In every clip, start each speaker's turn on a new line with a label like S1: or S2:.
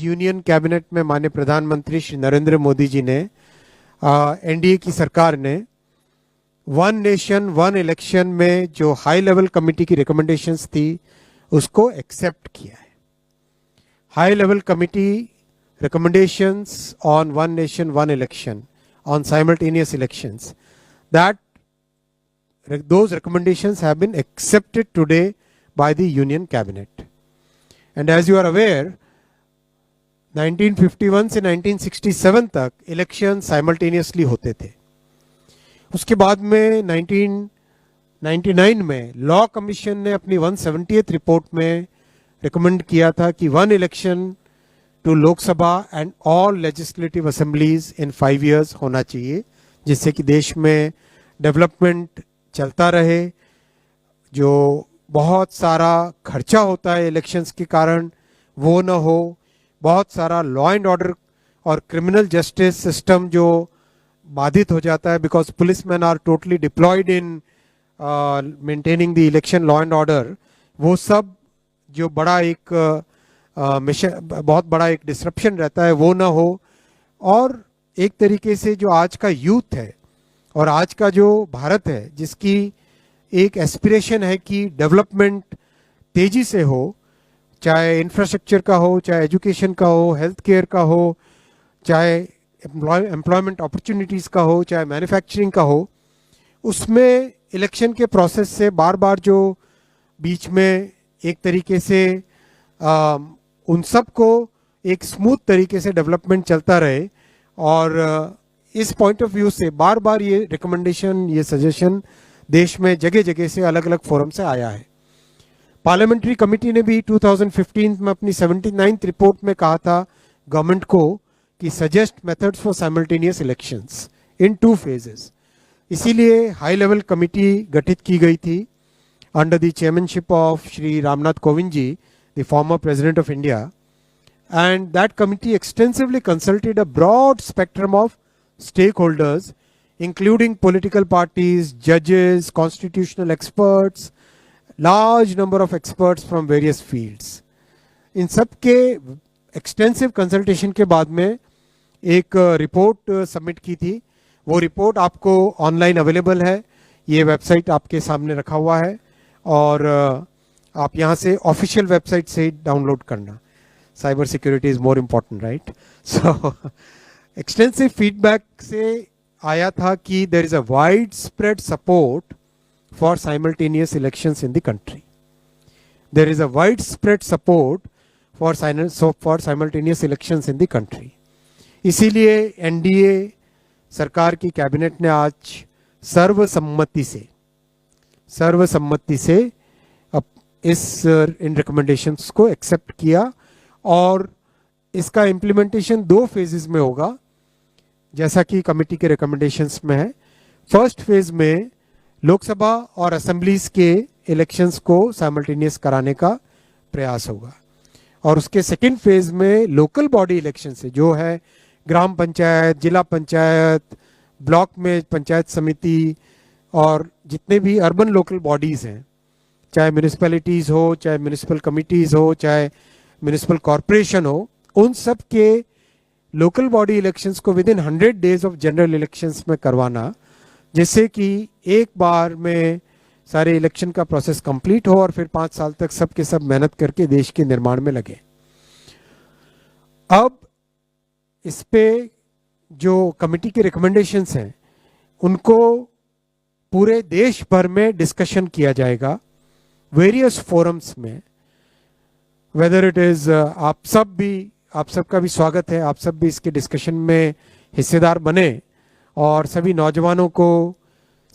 S1: Union cabinet में माननीय प्रधानमंत्री श्री नरेंद्र मोदी जी ने एनडीए की सरकार ने वन नेशन वन इलेक्शन में जो हाई लेवल कमेटी की रिकमेंडेशंस थी उसको एक्सेप्ट किया है। High level committee recommendations on one nation one election on simultaneous elections, that those recommendations have been accepted today by the union cabinet. And as you are aware, 1951 से 1967 तक election simultaneously होते थे। उसके बाद में 1999 में लॉ कमीशन ने अपनी 170th रिपोर्ट में रिकमेंड किया था कि one election to Lok Sabha and all legislative assemblies in 5 years होना चाहिए, जिससे कि देश में डेवलपमेंट चलता रहे। जो बहुत सारा खर्चा होता है इलेक्शंस के कारण वो ना हो, बहुत सारा लॉ एंड ऑर्डर और क्रिमिनल जस्टिस सिस्टम जो बाधित हो जाता है because police man are totally deployed in maintaining the election law and order, वो सब जो बड़ा एक बहुत बड़ा एक डिसरप्शन रहता है वो ना हो। और एक तरीके से जो आज का यूथ है और आज का जो भारत है जिसकी एक एस्पिरेशन है कि डेवलपमेंट तेजी से हो, चाहे इंफ्रास्ट्रक्चर का हो, चाहे एजुकेशन का हो, हेल्थ केयर का हो, चाहे एम्प्लॉयमेंट अपॉर्चुनिटीज़ का हो, चाहे मैन्युफैक्चरिंग का हो, उसमें इलेक्शन के प्रोसेस से बार बार जो बीच में एक तरीके से उन सब को एक स्मूथ तरीके से डेवलपमेंट चलता रहे। और इस पॉइंट ऑफ व्यू से बार बार ये रिकमेंडेशन, ये सजेशन देश में जगह जगह से अलग अलग फोरम से आया है। पार्लियामेंट्री कमेटी ने भी 2015 में अपनी 79th रिपोर्ट में कहा था गवर्नमेंट को कि suggest methods for simultaneous elections in 2 phases। इसीलिए हाई लेवल कमेटी गठित की गई थी under the chairmanship of Shri Ram Nath Kovind ji, the former President of India, and that committee extensively consulted a broad spectrum of stakeholders, including political parties, judges, constitutional experts, large number of experts from various fields. इन सब के extensive consultation के बाद में एक report submit की थी। वो report आपको ऑनलाइन अवेलेबल है, ये वेबसाइट आपके सामने रखा हुआ है और आप यहाँ से ऑफिशियल वेबसाइट से डाउनलोड करना। Cyber security is more important, right? So extensive feedback से आया था कि there is a wide spread support for simultaneous elections in the country. There is a wide spread support for simultaneous elections in the country. इसीलिए NDA सरकार की cabinet ने आज सर्वसम्मति से इन रिकमेंडेशंस को एक्सेप्ट किया और इसका इम्प्लीमेंटेशन 2 phases में होगा जैसा कि कमेटी के रिकमेंडेशंस में है। फर्स्ट फेज में लोकसभा और असेंबलीज के इलेक्शंस को साइमल्टेनियस कराने का प्रयास होगा और उसके सेकेंड फेज में लोकल बॉडी इलेक्शन से जो है ग्राम पंचायत, जिला पंचायत, ब्लॉक में पंचायत समिति और जितने भी अर्बन लोकल बॉडीज हैं, चाहे म्यूनिसिपैलिटीज हो, चाहे म्यूनिसिपल कमिटीज हो, चाहे म्यूनिसिपल कॉरपोरेशन हो, उन सब के लोकल बॉडी इलेक्शंस को with in 100 days of general elections में करवाना, जिससे कि एक बार में सारे इलेक्शन का प्रोसेस कंप्लीट हो और फिर 5 साल तक सब के सब मेहनत करके देश के निर्माण में लगे। अब इस पे जो कमेटी के रिकमेंडेशंस हैं उनको पूरे देश भर में डिस्कशन किया जाएगा वेरियस फोरम्स में। वेदर इट इज आप सबका भी स्वागत है, आप सब भी इसके डिस्कशन में हिस्सेदार बने और सभी नौजवानों को,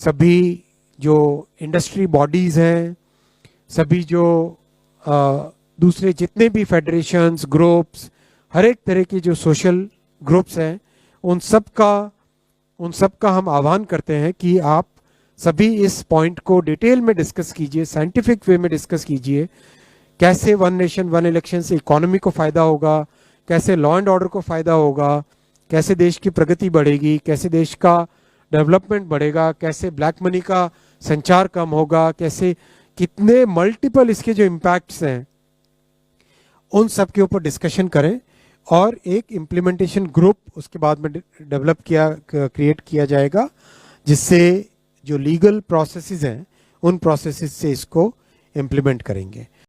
S1: सभी जो इंडस्ट्री बॉडीज हैं, सभी जो दूसरे जितने भी फेडरेशंस, ग्रुप्स, हर एक तरह की जो सोशल ग्रुप्स हैं, उन सब का हम आह्वान करते हैं कि आप सभी इस पॉइंट को डिटेल में डिस्कस कीजिए, साइंटिफिक वे में डिस्कस कीजिए। कैसे वन नेशन वन इलेक्शन से इकोनॉमी को फायदा होगा, कैसे लॉ एंड ऑर्डर को फायदा होगा, कैसे देश की प्रगति बढ़ेगी, कैसे देश का डेवलपमेंट बढ़ेगा, कैसे ब्लैक मनी का संचार कम होगा, कैसे कितने मल्टीपल इसके जो इम्पैक्ट्स हैं उन सब के ऊपर डिस्कशन करें और एक इम्प्लीमेंटेशन ग्रुप उसके बाद में डेवलप क्रिएट किया जाएगा, जिससे जो लीगल प्रोसेसेस हैं उन प्रोसेसेस से इसको इम्प्लीमेंट करेंगे।